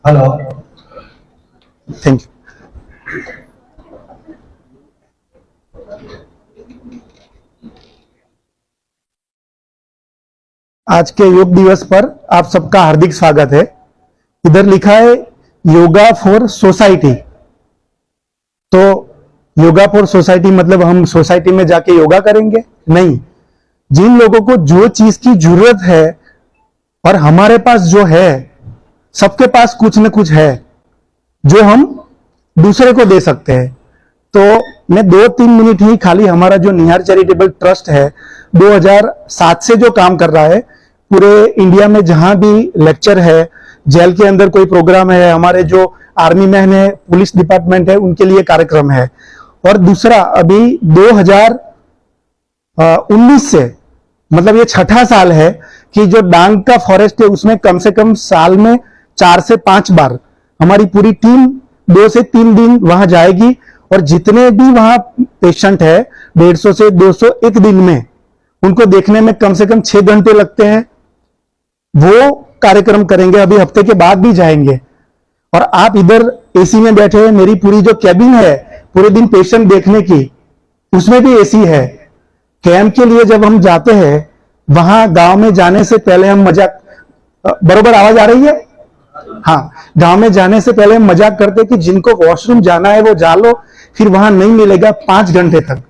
Hello, thank you. आज के योग दिवस पर आप सबका हार्दिक स्वागत है। इधर लिखा है योगा फॉर सोसाइटी। तो योगा फॉर सोसाइटी मतलब हम सोसाइटी में जाके योगा करेंगे? नहीं। जिन लोगों को जो चीज की जरूरत है और हमारे पास जो है, सबके पास कुछ न कुछ है जो हम दूसरे को दे सकते हैं। तो मैं 2-3 मिनट ही खाली हमारा जो निहार चैरिटेबल ट्रस्ट है 2007 से जो काम कर रहा है, पूरे इंडिया में जहां भी लेक्चर है, जेल के अंदर कोई प्रोग्राम है, हमारे जो आर्मी मैन है, पुलिस डिपार्टमेंट है, उनके लिए कार्यक्रम है। और दूसरा अभी 2019 से मतलब ये छठा साल है कि जो डांग का फॉरेस्ट है उसमें कम से कम साल में 4 से 5 बार हमारी पूरी टीम 2 से 3 दिन वहां जाएगी। और जितने भी वहां पेशेंट है 150 से 200 एक दिन में, उनको देखने में कम से कम 6 घंटे लगते हैं। वो कार्यक्रम करेंगे, अभी हफ्ते के बाद भी जाएंगे। और आप इधर एसी में बैठे हैं, मेरी पूरी जो कैबिन है पूरे दिन पेशेंट देखने की, उसमें भी एसी है। कैंप के लिए जब हम जाते हैं वहां गांव में जाने से पहले हम मजाक, बरोबर आवाज आ रही है? हाँ, गांव में जाने से पहले हम मजाक करते कि जिनको वॉशरूम जाना है वो जा लो, फिर वहां नहीं मिलेगा 5 घंटे तक।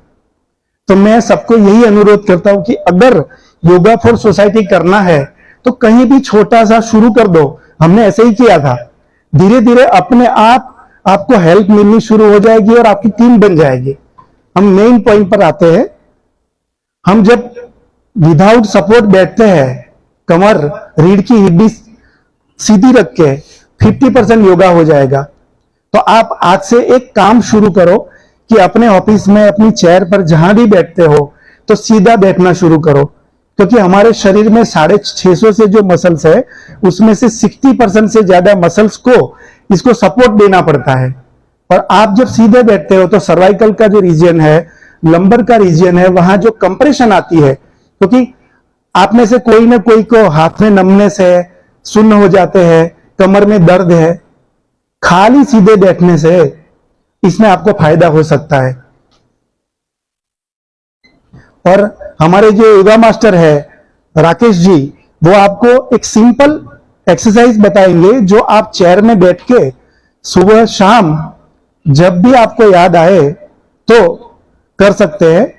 तो मैं सबको यही अनुरोध करता हूं कि अगर योगा फॉर सोसाइटी करना है तो कहीं भी छोटा सा शुरू कर दो। हमने ऐसे ही किया था। धीरे धीरे अपने आप आपको हेल्प मिलनी शुरू हो जाएगी और आपकी टीम बन जाएगी। हम मेन पॉइंट पर आते हैं। हम जब विदाउट सपोर्ट बैठते हैं, कमर रीढ़ की हड्डी सीधी रख के 50% योगा हो जाएगा। तो आप आज से एक काम शुरू करो कि अपने ऑफिस में अपनी चेयर पर जहां भी बैठते हो तो सीधा बैठना शुरू करो, क्योंकि हमारे शरीर में 650 से जो मसल्स है उसमें से 60% से ज्यादा मसल्स को इसको सपोर्ट देना पड़ता है। और आप जब सीधे बैठते हो तो सर्वाइकल का जो रीजन है, लंबर का रीजन है, वहां जो कंप्रेशन आती है, क्योंकि आप में से कोई ना कोई को हाथ में नमनेस है, सुन्न हो जाते हैं, कमर में दर्द है, खाली सीधे बैठने से इसमें आपको फायदा हो सकता है। और हमारे जो योगा मास्टर है राकेश जी, वो आपको एक सिंपल एक्सरसाइज बताएंगे जो आप चेयर में बैठ के सुबह शाम जब भी आपको याद आए तो कर सकते हैं।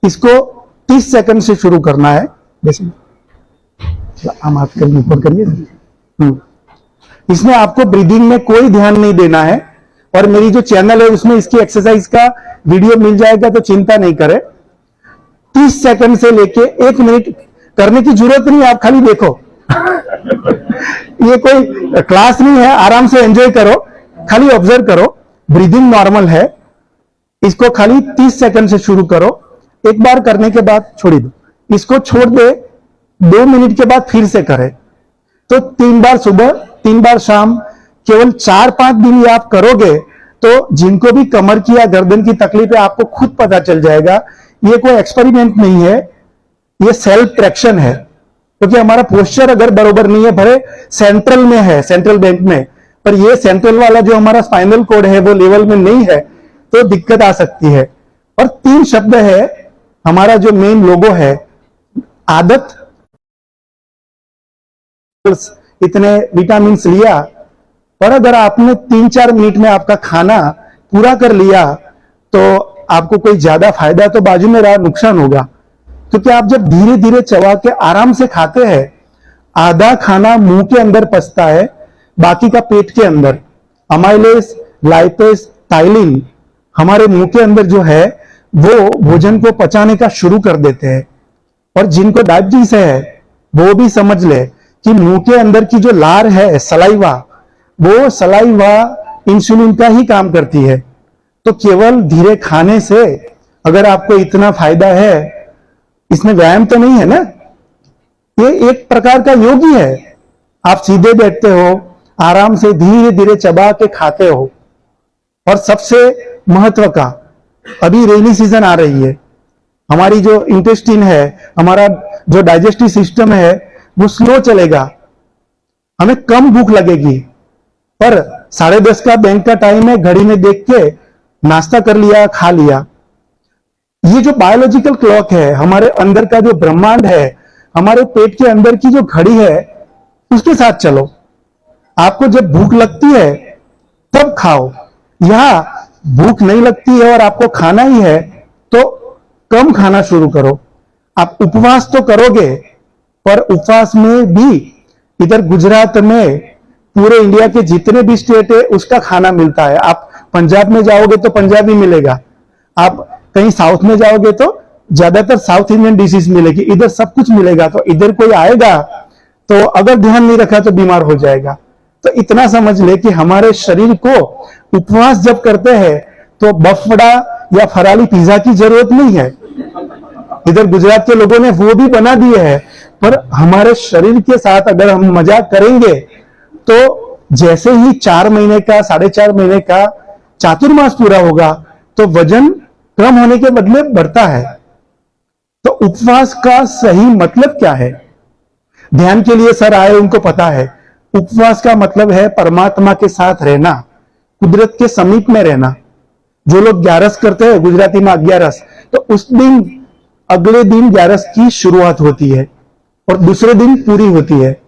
इसको 30 सेकंड से शुरू करना है। जैसे हम हाथ कर ऊपर करिए। इसमें आपको ब्रीदिंग में कोई ध्यान नहीं देना है। और मेरी जो चैनल है उसमें इसकी एक्सरसाइज का वीडियो मिल जाएगा, तो चिंता नहीं करें। 30 सेकंड से लेके 1 मिनट करने की जरूरत नहीं, आप खाली देखो। ये कोई क्लास नहीं है, आराम से एंजॉय करो, खाली ऑब्जर्व करो। ब्रीदिंग नॉर्मल है। इसको खाली 30 सेकंड से शुरू करो, एक बार करने के बाद छोड़ दो। इसको छोड़ दे, 2 मिनट के बाद फिर से करें। तो 3 बार सुबह, 3 बार शाम, केवल 4-5 दिन ये आप करोगे तो जिनको भी कमर की या गर्दन की तकलीफ है आपको खुद पता चल जाएगा। ये कोई एक्सपेरिमेंट नहीं है, ये सेल्फ ट्रैक्शन है। क्योंकि हमारा पोस्चर अगर बरोबर नहीं है, भले सेंट्रल में है, सेंट्रल बैंक में, पर ये सेंट्रल वाला जो हमारा स्पाइनल कोड है वो लेवल में नहीं है, तो दिक्कत आ सकती है। और 3 शब्द है, हमारा जो मेन लोगो है, आदत, इतने विटामिन लिया। और अगर आपने 3-4 मिनट में आपका खाना पूरा कर लिया तो आपको कोई ज्यादा फायदा तो बाजू में रहा, नुकसान होगा। क्योंकि आप जब धीरे धीरे चबा के आराम से खाते हैं, आधा खाना मुंह के अंदर पचता है, बाकी का पेट के अंदर। अमाइलेज, लाइपेज, टाइलिन हमारे मुंह के अंदर जो है वो भोजन को पचाने का शुरू कर देते हैं। और जिनको डायबिटीज है वो भी समझ ले कि मुंह के अंदर की जो लार है, सलाइवा, वो सलाइवा इंसुलिन का ही काम करती है। तो केवल धीरे खाने से अगर आपको इतना फायदा है, इसमें व्यायाम तो नहीं है ना, ये एक प्रकार का योग ही है। आप सीधे बैठते हो, आराम से धीरे धीरे चबा के खाते हो। और सबसे महत्व का, अभी रेनी सीजन आ रही है, हमारी जो इंटेस्टाइन है, हमारा जो डाइजेस्टिव सिस्टम है वो स्लो चलेगा, हमें कम भूख लगेगी। पर 10:30 का बैंक का टाइम है, घड़ी में देख के नाश्ता कर लिया, खा लिया। ये जो बायोलॉजिकल क्लॉक है, हमारे अंदर का जो ब्रह्मांड है, हमारे पेट के अंदर की जो घड़ी है, उसके साथ चलो। आपको जब भूख लगती है तब खाओ, या भूख नहीं लगती है और आपको खाना ही है तो कम खाना शुरू करो। आप उपवास तो करोगे, पर उपवास में भी इधर गुजरात में पूरे इंडिया के जितने भी स्टेट है उसका खाना मिलता है। आप पंजाब में जाओगे तो पंजाबी मिलेगा, आप कहीं साउथ में जाओगे तो ज्यादातर साउथ इंडियन डिशेस मिलेगी, इधर सब कुछ मिलेगा। तो इधर कोई आएगा तो अगर ध्यान नहीं रखा तो बीमार हो जाएगा। तो इतना समझ ले कि हमारे शरीर को उपवास जब करते हैं तो बफड़ा या फराली पिज्जा की जरूरत नहीं है। इधर गुजरात के लोगों ने वो भी बना दिए है, पर हमारे शरीर के साथ अगर हम मजाक करेंगे तो जैसे ही 4 महीने का 4.5 महीने का चातुर्मास पूरा होगा तो वजन कम होने के बदले बढ़ता है। तो उपवास का सही मतलब क्या है? ध्यान के लिए सर आए, उनको पता है। उपवास का मतलब है परमात्मा के साथ रहना, कुदरत के समीप में रहना। जो लोग 11 करते हैं, गुजराती में 11, तो उस दिन अगले दिन 11 की शुरुआत होती है और दूसरे दिन पूरी होती है।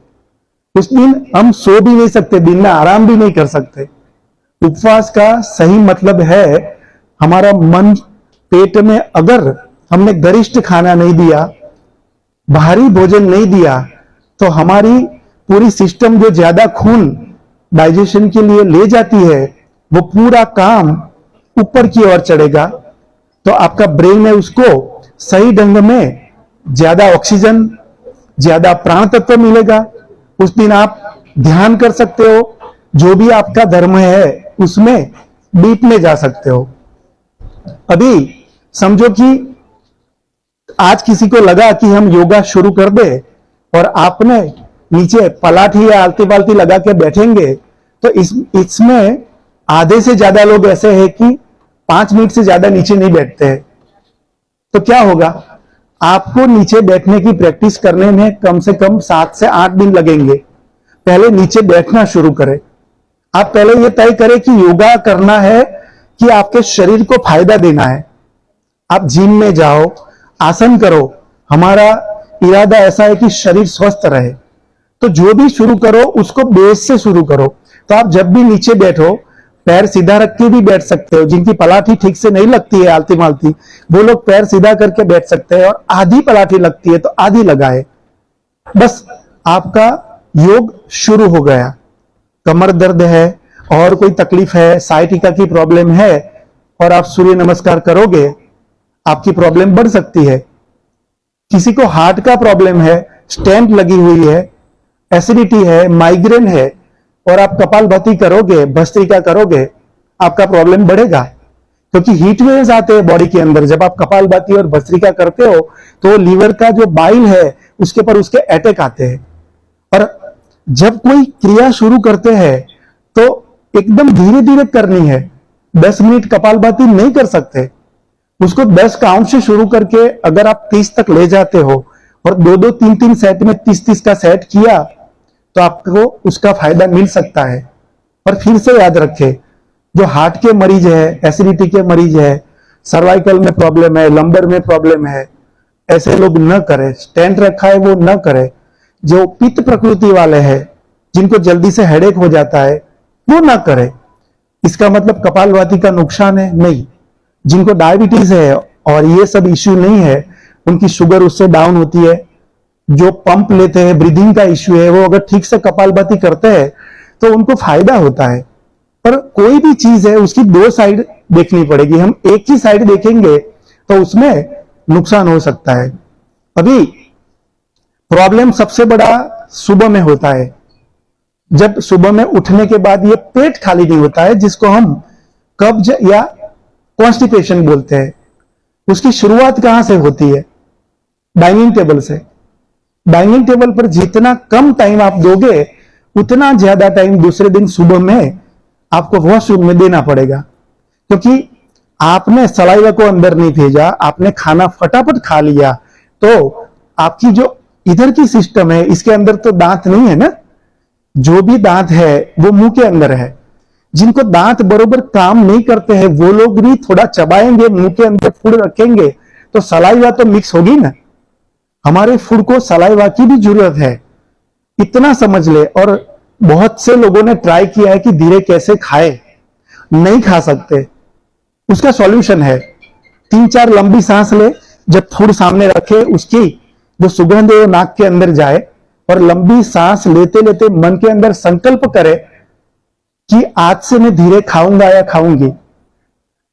उस दिन हम सो भी नहीं सकते, दिन में आराम भी नहीं कर सकते। उपवास का सही मतलब है हमारा मन, पेट में अगर हमने गरिष्ठ खाना नहीं दिया, भारी भोजन नहीं दिया, तो हमारी पूरी सिस्टम जो ज्यादा खून डाइजेशन के लिए ले जाती है, वो पूरा काम ऊपर की ओर चढ़ेगा। तो आपका ब्रेन में उसको सही ढंग में ज्यादा ऑक्सीजन, ज्यादा प्राण तत्व मिलेगा। उस दिन आप ध्यान कर सकते हो, जो भी आपका धर्म है उसमें डीप में जा सकते हो। अभी समझो कि आज किसी को लगा कि हम योगा शुरू कर दे और आपने नीचे पलाठी या आलती बाल्टी लगा के बैठेंगे, तो इसमें आधे से ज्यादा लोग ऐसे हैं कि 5 मिनट से ज्यादा नीचे नहीं बैठते हैं। तो क्या होगा? आपको नीचे बैठने की प्रैक्टिस करने में कम से कम 7 से 8 दिन लगेंगे। पहले नीचे बैठना शुरू करें। आप पहले यह तय करें कि योगा करना है कि आपके शरीर को फायदा देना है। आप जिम में जाओ, आसन करो। हमारा इरादा ऐसा है कि शरीर स्वस्थ रहे। तो जो भी शुरू करो उसको बेस से शुरू करो। तो आप जब भी नीचे बैठो, पैर सीधा रख के भी बैठ सकते हो। जिनकी पलाठी ठीक से नहीं लगती है, आलती मालती, वो लोग पैर सीधा करके बैठ सकते हैं, और आधी पलाठी लगती है तो आधी लगाए। बस आपका योग शुरू हो गया। कमर दर्द है और कोई तकलीफ है, साइटिका की प्रॉब्लम है, और आप सूर्य नमस्कार करोगे, आपकी प्रॉब्लम बढ़ सकती है। किसी को हार्ट का प्रॉब्लम है, स्टेंट लगी हुई है, एसिडिटी है, माइग्रेन है, और आप कपालभाति करोगे, भस्त्रिका करोगे, आपका प्रॉब्लम बढ़ेगा। क्योंकि हीट वेव्स आते हैं बॉडी के अंदर। जब आप कपालभाति और भस्त्रिका करते हो तो लीवर का जो बाइल है उसके पर उसके अटैक आते हैं। और जब कोई क्रिया शुरू करते हैं तो एकदम धीरे धीरे करनी है। 10 मिनट कपालभाति नहीं कर सकते, उसको 10 काउंट से शुरू करके अगर आप 30 तक ले जाते हो और 2-2, 3-3 सेट में 30-30 का सेट किया तो आपको उसका फायदा मिल सकता है। और फिर से याद रखें, जो हार्ट के मरीज है, एसिडिटी के मरीज है, सर्वाइकल में प्रॉब्लम है, लंबर में प्रॉब्लम है, ऐसे लोग न करें। स्टेंट रखा है वो न करें। जो पित्त प्रकृति वाले हैं, जिनको जल्दी से हेडेक हो जाता है, वो ना करें। इसका मतलब कपालभाति का नुकसान है? नहीं। जिनको डायबिटीज है और ये सब इश्यू नहीं है, उनकी शुगर उससे डाउन होती है। जो पंप लेते हैं, ब्रीदिंग का इश्यू है, वो अगर ठीक से कपालभाति करते हैं तो उनको फायदा होता है। पर कोई भी चीज है उसकी 2 साइड देखनी पड़ेगी। हम एक ही साइड देखेंगे तो उसमें नुकसान हो सकता है। अभी प्रॉब्लम सबसे बड़ा सुबह में होता है। जब सुबह में उठने के बाद ये पेट खाली नहीं होता है, जिसको हम कब्ज या कॉन्स्टिपेशन बोलते हैं। उसकी शुरुआत कहां से होती है? डाइनिंग टेबल से। डाइनिंग टेबल पर जितना कम टाइम आप दोगे, उतना ज्यादा टाइम दूसरे दिन सुबह में आपको वॉशरूम में देना पड़ेगा। क्योंकि आपने सलाइवा को अंदर नहीं भेजा, आपने खाना फटाफट खा लिया, तो आपकी जो इधर की सिस्टम है, इसके अंदर तो दांत नहीं है ना, जो भी दांत है वो मुंह के अंदर है। जिनको दांत बरोबर काम नहीं करते हैं वो लोग भी थोड़ा चबाएंगे, मुंह के अंदर फूड रखेंगे तो सलाइवा तो मिक्स होगी ना। हमारे फूड को सलाइवा की भी जरूरत है, इतना समझ ले। और बहुत से लोगों ने ट्राई किया है कि धीरे कैसे खाए, नहीं खा सकते। उसका सॉल्यूशन है 3-4 लंबी सांस ले, जब फूड सामने रखे उसकी जो सुगंध है वो नाक के अंदर जाए, और लंबी सांस लेते लेते मन के अंदर संकल्प करे कि आज से मैं धीरे खाऊंगा या खाऊंगी।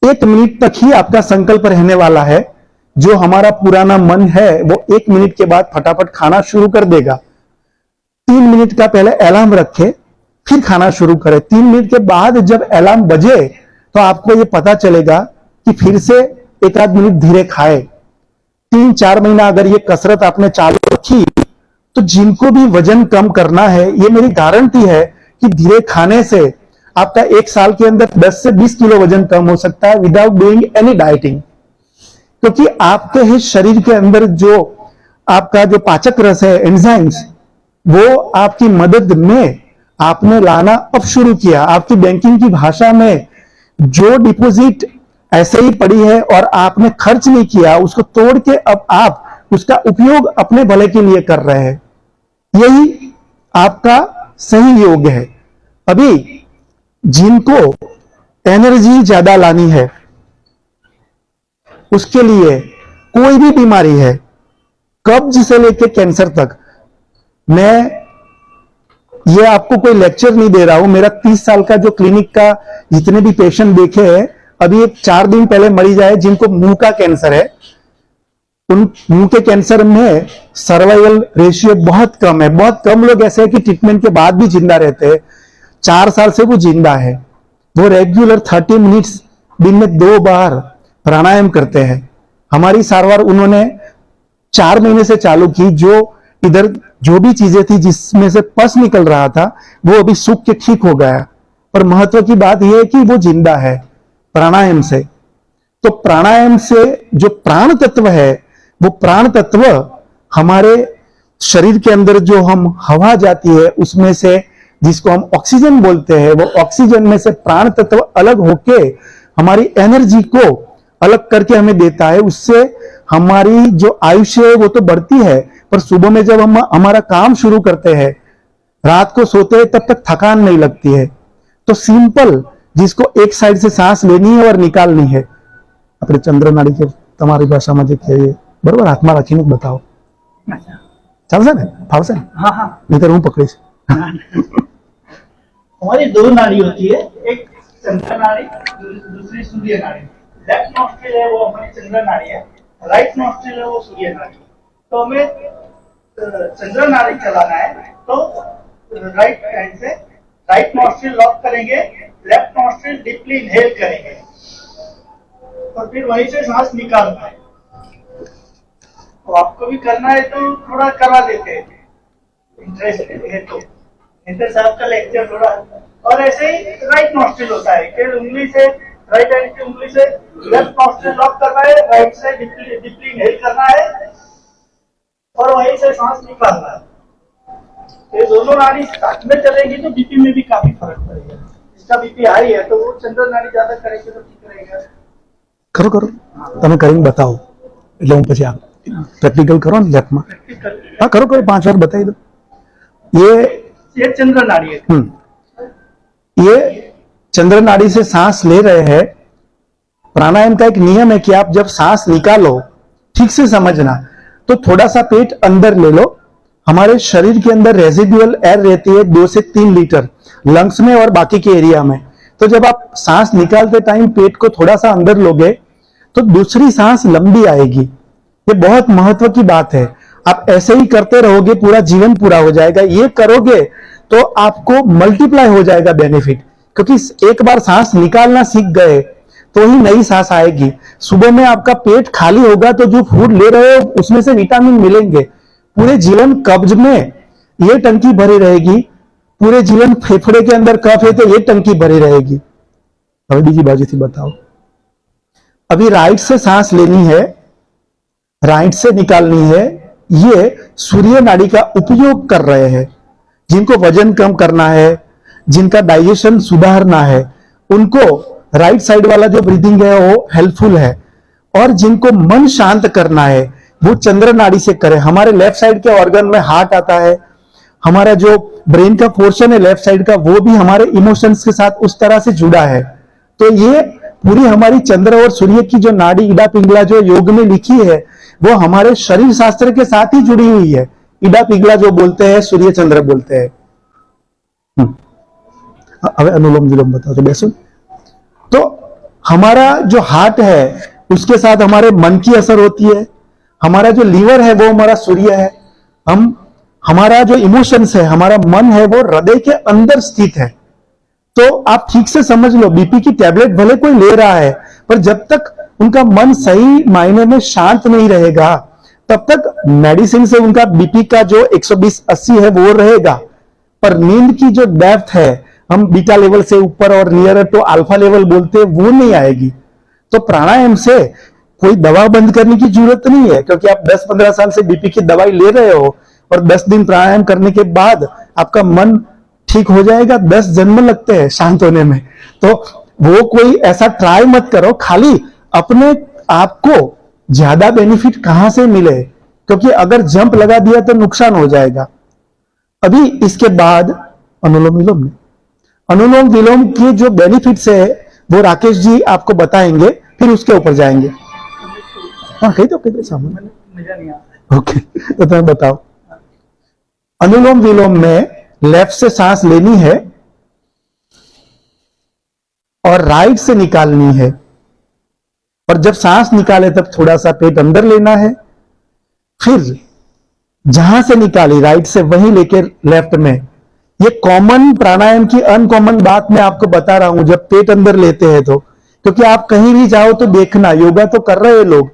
1 मिनट तक ही आपका संकल्प रहने वाला है। जो हमारा पुराना मन है वो 1 मिनट के बाद फटाफट खाना शुरू कर देगा। 3 मिनट का पहले अलार्म रखे, फिर खाना शुरू करें। 3 मिनट के बाद जब अलार्म बजे तो आपको ये पता चलेगा कि फिर से 1-8 मिनट धीरे खाए। 3-4 महीना अगर ये कसरत आपने चालू रखी तो जिनको भी वजन कम करना है, ये मेरी गारंटी है कि धीरे खाने से आपका 1 साल के अंदर 10 से 20 किलो वजन कम हो सकता है विदाउट डूइंग एनी डाइटिंग। क्योंकि आपके ही शरीर के अंदर जो आपका जो पाचक रस है, एंजाइम्स, वो आपकी मदद में आपने लाना अब शुरू किया। आपकी बैंकिंग की भाषा में जो डिपॉजिट ऐसे ही पड़ी है और आपने खर्च नहीं किया, उसको तोड़ के अब आप उसका उपयोग अपने भले के लिए कर रहे हैं। यही आपका सही योग है। अभी जिनको एनर्जी ज्यादा लानी है, उसके लिए कोई भी बीमारी है, कब्ज से लेकर कैंसर तक, मैं ये आपको कोई लेक्चर नहीं दे रहा हूं। मेरा 30 साल का जो क्लिनिक का जितने भी पेशेंट देखे हैं, अभी एक 4 दिन पहले मरीज आए जिनको मुंह का कैंसर है। उन मुंह के कैंसर में सर्वाइवल रेशियो बहुत कम है। बहुत कम लोग ऐसे हैं कि ट्रीटमेंट के बाद भी जिंदा रहते हैं। 4 साल से वो जिंदा है। वो रेगुलर 30 मिनट्स दिन में 2 बार प्राणायाम करते हैं। हमारी सारवार उन्होंने 4 महीने से चालू की। जो इधर जो भी चीजें थी जिसमें से पस निकल रहा था वो अभी सूख के ठीक हो गया। पर महत्व की बात यह है कि वो जिंदा है प्राणायाम से। तो प्राणायाम से जो प्राण तत्व है, वो प्राण तत्व हमारे शरीर के अंदर जो हम हवा जाती है उसमें से, जिसको हम ऑक्सीजन बोलते हैं, वो ऑक्सीजन में से प्राण तत्व अलग होके हमारी एनर्जी को अलग करके हमें देता है। उससे हमारी जो आयुष्य है वो तो बढ़ती है, पर सुबह में जब हम हमारा काम शुरू करते हैं, रात को सोते हैं, तब तक थकान नहीं लगती है। तो सिंपल, जिसको एक साइड से सांस लेनी है और निकालनी है, अपने चंद्र नाड़ी के તમારી ભાષામાં જે કહીએ બરોબર, હાથમાં રાખીને બતાવો, ચાલશે ને? ફાવશે ને? हाँ हाँ નહીતર હું પકડીશ। हमारी 2 नाड़ी होती है, एक चंद्र नाड़ी, दूसरी सूर्य नाड़ी। लेफ्ट नॉस्ट्रिल है वो हमारी चंद्र नाड़ी है, राइट नॉस्ट्रिल है वो सूर्य नाड़ी। तो हमें चंद्र नाड़ी चलाना है तो राइट हैंड से राइट नॉस्ट्रिल लॉक करेंगे, लेफ्ट नॉस्ट्रिल डीपली इनहेल करेंगे और फिर वहीं से सांस निकालना है। तो आपको भी करना है तो थोड़ा करा देते हैं, इंटरेस्ट है तो। इंटर साहब का लेक्चर थोड़ा, और ऐसे ही राइट नॉस्ट्रिल होता है कि उंगली से, राइट हैंड की उंगली से लेफ्ट नॉस्ट्रिल लॉक करना है, राइट से डीपली इनहेल करना है और वहीं से सांस निकालना है। ये दोनों नाड़ी साथ में चलेगी तो बीपी में भी काफी फर्क पड़ेगा। जिसका बीपी हाई है तो वो चंद्र नाड़ी ज्यादा करेंगे तो ठीक रहेगा। करो करो, તમે કરીને બતાવો એટલે હું પછી પ્રેક્ટિકલ કરો ને લેફ્ટમાં। હા કરો કરો, 5 વાર बताई दो। ये चंद्र नाड़ी है। ये चंद्र नाड़ी से सांस ले रहे हैं। प्राणायाम का एक नियम है कि आप जब सांस निकालो, ठीक से समझना, तो थोड़ा सा पेट अंदर ले लो। हमारे शरीर के अंदर रेजिडुअल एयर रहती है 2 से 3 लीटर लंग्स में और बाकी के एरिया में। तो जब आप सांस निकालते टाइम पेट को थोड़ा सा अंदर लोगे तो दूसरी सांस लंबी आएगी। ये बहुत महत्व की बात है। आप ऐसे ही करते रहोगे, पूरा जीवन पूरा हो जाएगा। ये करोगे तो आपको मल्टीप्लाई हो जाएगा बेनिफिट, क्योंकि एक बार सांस निकालना सीख गए तो ही नई सांस आएगी। सुबह में आपका पेट खाली होगा तो जो फूड ले रहे हो उसमें से विटामिन मिलेंगे। पूरे जीवन कब्ज में ये टंकी भरी रहेगी। पूरे जीवन फेफड़े के अंदर कफ है तो ये टंकी भरी रहेगी। अब बीजी बाजू से बताओ। अभी राइट से सांस लेनी है, राइट से निकालनी है। ये सूर्य नाड़ी का उपयोग कर रहे हैं। जिनको वजन कम करना है, जिनका डाइजेशन सुधारना है, उनको राइट साइड वाला जो ब्रीदिंग है वो हेल्पफुल है। और जिनको मन शांत करना है वो चंद्र नाड़ी से करें। हमारे लेफ्ट साइड के ऑर्गन में हार्ट आता है, हमारा जो ब्रेन का पोर्शन है लेफ्ट साइड का वो भी हमारे इमोशंस के साथ उस तरह से जुड़ा है। तो ये पूरी हमारी चंद्र और सूर्य की जो नाड़ी इडा पिंगला जो योग में लिखी है वो हमारे शरीर शास्त्र के साथ ही जुड़ी हुई है। इडा पिंगला जो बोलते हैं सूर्य चंद्र बोलते हैं। अब अनुलोम विलोम बताओ तो बेसो। तो हमारा जो हार्ट है उसके साथ हमारे मन की असर होती है। हमारा जो लीवर है वो हमारा सूर्य है। हमारा जो इमोशंस है, हमारा मन है, वो हृदय के अंदर स्थित है। तो आप ठीक से समझ लो, बीपी की टैबलेट भले कोई ले रहा है पर जब तक उनका मन सही मायने में शांत नहीं रहेगा तब तक मेडिसिन से उनका बीपी का जो 120-80 है वो रहेगा, पर नींद की जो डेप्थ है, हम बीटा लेवल से ऊपर और नियर टू अल्फा लेवल बोलते हैं, वो नहीं आएगी। तो प्राणायाम से कोई दवा बंद करने की जरूरत नहीं है, क्योंकि आप 10-15 साल से बीपी की दवाई ले रहे हो और 10 दिन प्राणायाम करने के बाद आपका मन ठीक हो जाएगा। 10 जन्म लगते हैं शांत होने में। तो वो कोई ऐसा ट्राई मत करो, खाली अपने आप को ज्यादा बेनिफिट कहां से मिले, क्योंकि अगर जंप लगा दिया तो नुकसान हो जाएगा। अभी इसके बाद अनुलोम विलोम में अनुलोम विलोम के जो बेनिफिट्स है वो राकेश जी आपको बताएंगे, फिर उसके ऊपर जाएंगे। हाँ कही तो सामने मुझे नहीं आता। ओके, तो तुम्हें बताओ। अनुलोम विलोम में लेफ्ट से सांस लेनी है और राइट से निकालनी है, और जब सांस निकाले तब थोड़ा सा पेट अंदर लेना है, फिर जहां से निकाली राइट से वहीं लेके लेफ्ट में। ये कॉमन प्राणायाम की अनकॉमन बात मैं आपको बता रहा हूं जब पेट अंदर लेते हैं तो, क्योंकि आप कहीं भी जाओ तो देखना योगा तो कर रहे हैं लोग,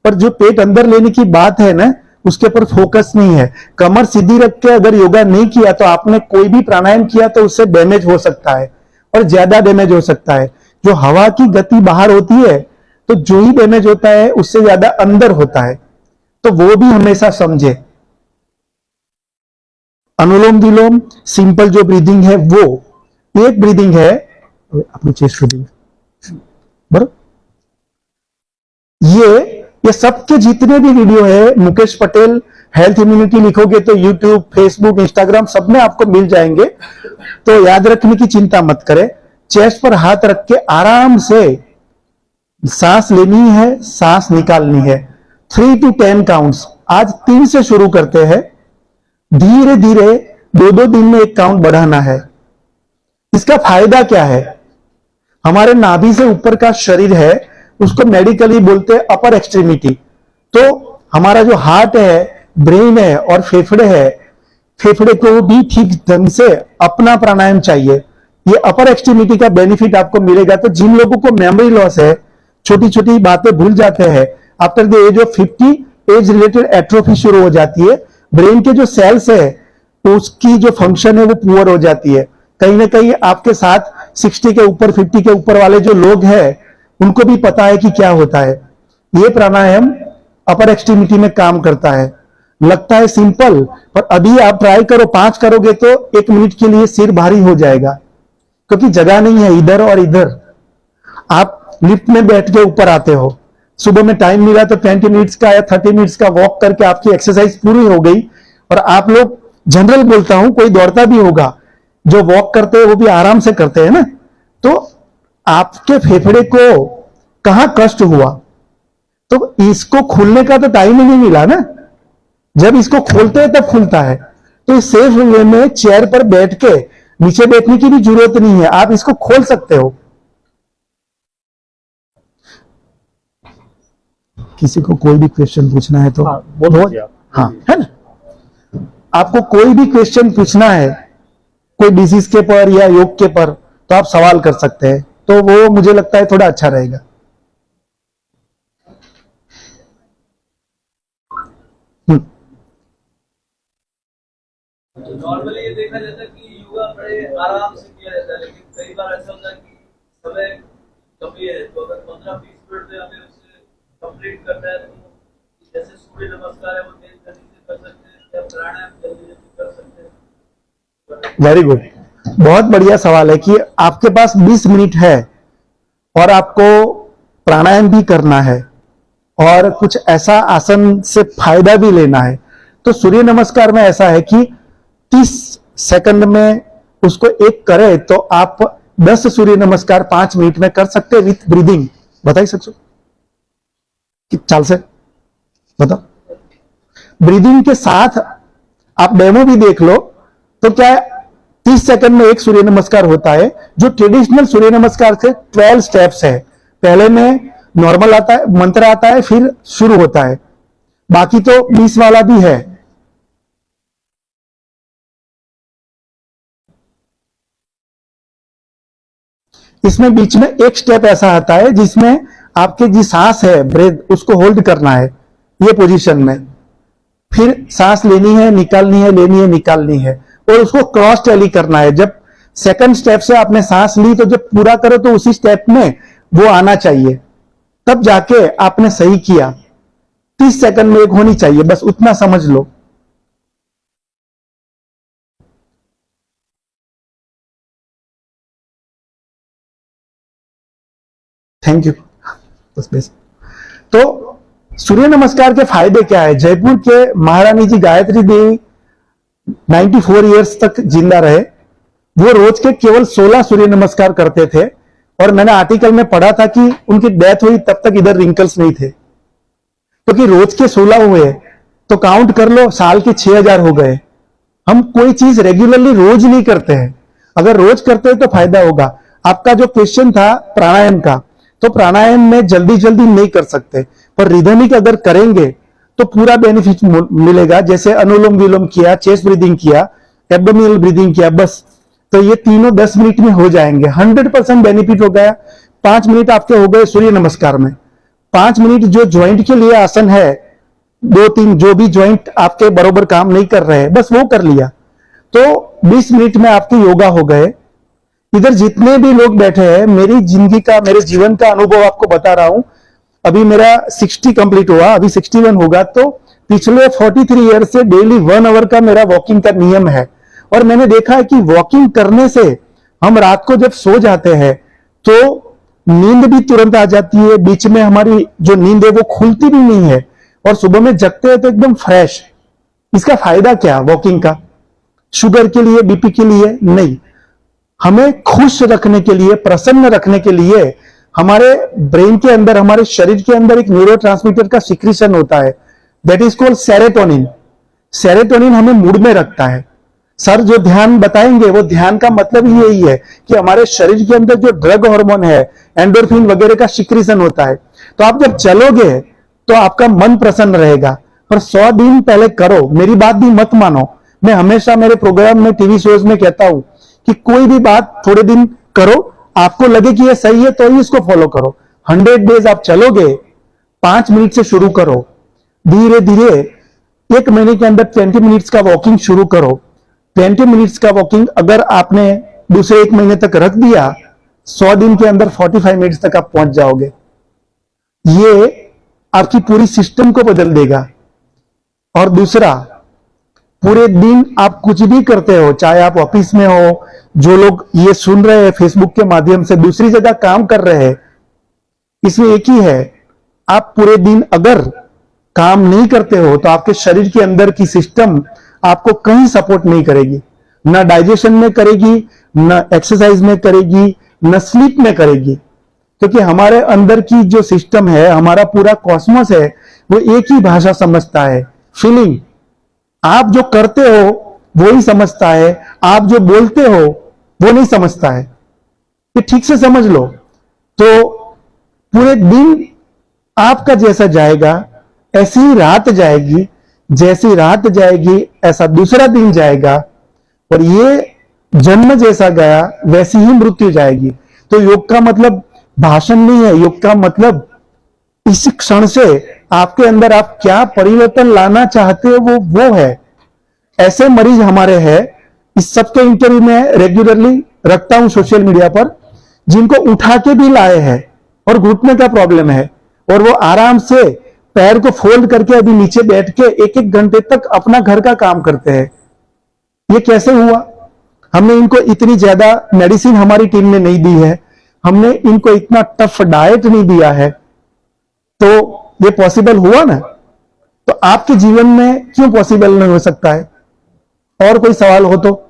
पर जो पेट अंदर लेने की बात है ना उसके पर फोकस नहीं है। कमर सीधी रख के अगर योगा नहीं किया तो आपने कोई भी प्राणायाम किया तो उससे डैमेज हो सकता है, और ज्यादा डैमेज हो सकता है। जो हवा की गति बाहर होती है तो जो ही डैमेज होता है उससे ज्यादा अंदर होता है, तो वो भी हमेशा समझे। अनुलोम विलोम सिंपल जो ब्रीदिंग है वो एक ब्रीदिंग है अपनी चेस्ट ब्रीदिंग बराबर। ये सबके जितने भी वीडियो है मुकेश पटेल हेल्थ इम्यूनिटी लिखोगे तो यूट्यूब, फेसबुक, इंस्टाग्राम सब में आपको मिल जाएंगे। तो याद रखने की चिंता मत करें, चेस्ट पर हाथ रख के आराम से सांस लेनी है, सांस निकालनी है। 3 to 10 काउंट्स। आज 3 से शुरू करते हैं, धीरे धीरे 2-2 दिन में एक काउंट बढ़ाना है। इसका फायदा क्या है? हमारे नाभि से ऊपर का शरीर है उसको मेडिकली बोलते हैं अपर एक्सट्रीमिटी। तो हमारा जो हार्ट है, ब्रेन है और फेफड़े है, फेफड़े को भी ठीक ढंग से अपना प्राणायाम चाहिए। ये अपर एक्सट्रीमिटी का बेनिफिट आपको मिलेगा। तो जिन लोगों को मेमोरी लॉस है, छोटी छोटी बातें भूल जाते हैं, after the age of 50 age related atrophy शुरू हो जाती है। ब्रेन के जो सेल्स है उसकी जो फंक्शन है वो पुअर हो जाती है। कहीं ना कहीं आपके साथ 60 के ऊपर, 50 के ऊपर वाले जो लोग हैं उनको भी पता है कि क्या होता है। ये प्राणायाम अपर एक्सट्रीमिटी में काम करता है। लगता है सिंपल, पर अभी आप ट्राई करो, 5 करोगे तो 1 मिनट के लिए सिर भारी हो जाएगा, क्योंकि जगह नहीं है इधर और इधर। आप लिफ्ट में बैठ के ऊपर आते हो, सुबह में टाइम मिला तो 20 मिनट्स का या 30 मिनट्स का वॉक करके आपकी एक्सरसाइज पूरी हो गई। और आप लोग, जनरल बोलता हूं, कोई दौड़ता भी होगा, जो वॉक करते हैं वो भी आराम से करते हैं ना, तो आपके फेफड़े को कहां कष्ट हुआ? तो इसको खुलने का तो टाइम ही नहीं मिला ना। जब इसको खोलते हैं तब खुलता है। तो सेफ वे में चेयर पर बैठ के, नीचे बैठने की भी जरूरत नहीं है, आप इसको खोल सकते हो। किसी को कोई भी क्वेश्चन पूछना है तो हाँ, है ना। आपको कोई भी क्वेश्चन पूछना है कोई डिजीज के पर या योग के पर तो आप सवाल कर सकते हैं, तो वो मुझे लगता है थोड़ा अच्छा रहेगा। नॉर्मली ये देखा जाता है कि योगा बड़े आराम से किया जाता है, लेकिन कई बार ऐसा होता है कि समय कमी है, तो अगर 15-20 मिनट में हमें उसे कंप्लीट करना है तो जैसे सूर्य नमस्कार है वो तेज गति से कर सकते हैं, या प्राणायाम जल्दी जल्दी कर सकते हैं। वेरी गुड, बहुत बढ़िया सवाल है कि आपके पास 20 मिनट है और आपको प्राणायाम भी करना है और कुछ ऐसा आसन से फायदा भी लेना है। तो सूर्य नमस्कार में ऐसा है कि 30 सेकंड में उसको एक करे तो आप 10 सूर्य नमस्कार 5 मिनट में कर सकते हैं विथ ब्रीदिंग। बताइए सकते कि चाल से बताओ, ब्रीदिंग के साथ आप डेमो भी देख लो। तो क्या 30 सेकंड में एक सूर्य नमस्कार होता है। जो ट्रेडिशनल सूर्य नमस्कार से 12 स्टेप्स है, पहले में नॉर्मल आता है, मंत्र आता है, फिर शुरू होता है, बाकी तो 20 वाला भी है। इसमें बीच में एक स्टेप ऐसा आता है जिसमें आपके जी सांस है, ब्रेथ, उसको होल्ड करना है ये पोजीशन में, फिर सांस लेनी है, निकालनी है, लेनी है, निकालनी है, और उसको क्रॉस टैली करना है। जब सेकंड स्टेप से आपने सांस ली तो जब पूरा करो तो उसी स्टेप में वो आना चाहिए, तब जाके आपने सही किया। 30 सेकंड में एक होनी चाहिए, बस उतना समझ लो। Thank you. तो सूर्य नमस्कार के फायदे क्या है? जयपुर के महारानी जी गायत्री देवी 94 इयर्स तक जिंदा रहे। वो रोज के केवल 16 सूर्य नमस्कार करते थे और मैंने आर्टिकल में पढ़ा था कि उनकी डेथ हुई तब तक इधर रिंकल्स नहीं थे, क्योंकि रोज के 16 हुए तो काउंट कर लो, साल के 6000 हो गए। हम कोई चीज रेगुलरली रोज नहीं करते हैं, अगर रोज करते हैं तो फायदा होगा। आपका जो क्वेश्चन था प्राणायाम का, तो प्राणायाम में जल्दी जल्दी नहीं कर सकते, पर रिदमिक अगर करेंगे तो पूरा बेनिफिट मिलेगा। जैसे अनुलोम विलोम किया, चेस्ट ब्रीदिंग किया, एब्डोमिनल ब्रीदिंग किया, बस तो ये तीनों 10 मिनट में हो जाएंगे। 100% बेनिफिट हो गया। 5 मिनट आपके हो गए सूर्य नमस्कार में। 5 मिनट जो ज्वाइंट के लिए आसन है, 2-3 जो भी ज्वाइंट आपके बरोबर काम नहीं कर रहे हैं, बस वो कर लिया तो 20 मिनट में आपके योगा हो गए। इधर जितने भी लोग बैठे हैं, मेरी जिंदगी का, मेरे जीवन का अनुभव आपको बता रहा हूं। अभी मेरा 60 कंप्लीट हुआ, अभी 61 होगा। तो पिछले 43 ईयर से डेली 1 आवर का मेरा वॉकिंग का नियम है। और मैंने देखा है कि वॉकिंग करने से हम रात को जब सो जाते हैं तो नींद भी तुरंत आ जाती है, बीच में हमारी जो नींद है वो खुलती भी नहीं है, और सुबह में जगते हैं तो एकदम फ्रेश। इसका फायदा क्या वॉकिंग का? शुगर के लिए, बीपी के लिए नहीं, हमें खुश रखने के लिए, प्रसन्न रखने के लिए हमारे ब्रेन के अंदर, हमारे शरीर के अंदर एक न्यूरोट्रांसमीटर का सिक्रीशन होता है, that is called serotonin. Serotonin हमें मूड में रखता है। सर जो ध्यान बताएंगे, वो ध्यान का मतलब ही यही है कि हमारे शरीर के अंदर जो ड्रग हार्मोन है, एंडोर्फिन वगैरह का सिक्रीशन होता है। तो आप जब चलोगे तो आपका मन प्रसन्न रहेगा। पर 100 दिन पहले करो, मेरी बात भी मत मानो। मैं हमेशा मेरे प्रोग्राम में, टीवी शोज में कहता हूं कि कोई भी बात थोड़े दिन करो, आपको लगे कि ये सही है तो ही इसको फॉलो करो। 100 डेज आप चलोगे, 5 मिनट से शुरू करो, धीरे धीरे 1 महीने के अंदर 20 मिनट्स का वॉकिंग शुरू करो। 20 मिनट्स का वॉकिंग अगर आपने दूसरे 1 महीने तक रख दिया, 100 दिन के अंदर 45 मिनट्स तक आप पहुंच जाओगे। ये आपकी पूरी सिस्टम को बदल देगा। और दूसरा, पूरे दिन आप कुछ भी करते हो, चाहे आप ऑफिस में हो, जो लोग ये सुन रहे हैं फेसबुक के माध्यम से, दूसरी जगह काम कर रहे हैं, इसमें एक ही है, आप पूरे दिन अगर काम नहीं करते हो तो आपके शरीर के अंदर की सिस्टम आपको कहीं सपोर्ट नहीं करेगी। ना डाइजेशन में करेगी, ना एक्सरसाइज में करेगी, ना स्लीप में करेगी। क्योंकि हमारे अंदर की जो सिस्टम है, हमारा पूरा कॉस्मोस है, वो एक ही भाषा समझता है, फीलिंग। आप जो करते हो वो ही समझता है, आप जो बोलते हो वो नहीं समझता है। ये ठीक से समझ लो। तो पूरे दिन आपका जैसा जाएगा ऐसी ही रात जाएगी, जैसी रात जाएगी ऐसा दूसरा दिन जाएगा, और ये जन्म जैसा गया वैसी ही मृत्यु जाएगी। तो योग का मतलब भाषण नहीं है, योग का मतलब इस क्षण से आपके अंदर आप क्या परिवर्तन लाना चाहते हो वो है। ऐसे मरीज हमारे हैं, इस सबके इंटरव्यू में रेगुलरली रखता हूं सोशल मीडिया पर, जिनको उठा के भी लाए हैं और घुटने का प्रॉब्लम है, और वो आराम से पैर को फोल्ड करके अभी नीचे बैठ के 1-1 घंटे तक अपना घर का काम करते हैं। ये कैसे हुआ? हमने इनको इतनी ज्यादा मेडिसिन हमारी टीम ने नहीं दी है, हमने इनको इतना टफ डाइट नहीं दिया है, तो ये पॉसिबल हुआ ना। तो आपके जीवन में क्यों पॉसिबल नहीं हो सकता है? और कोई सवाल हो तो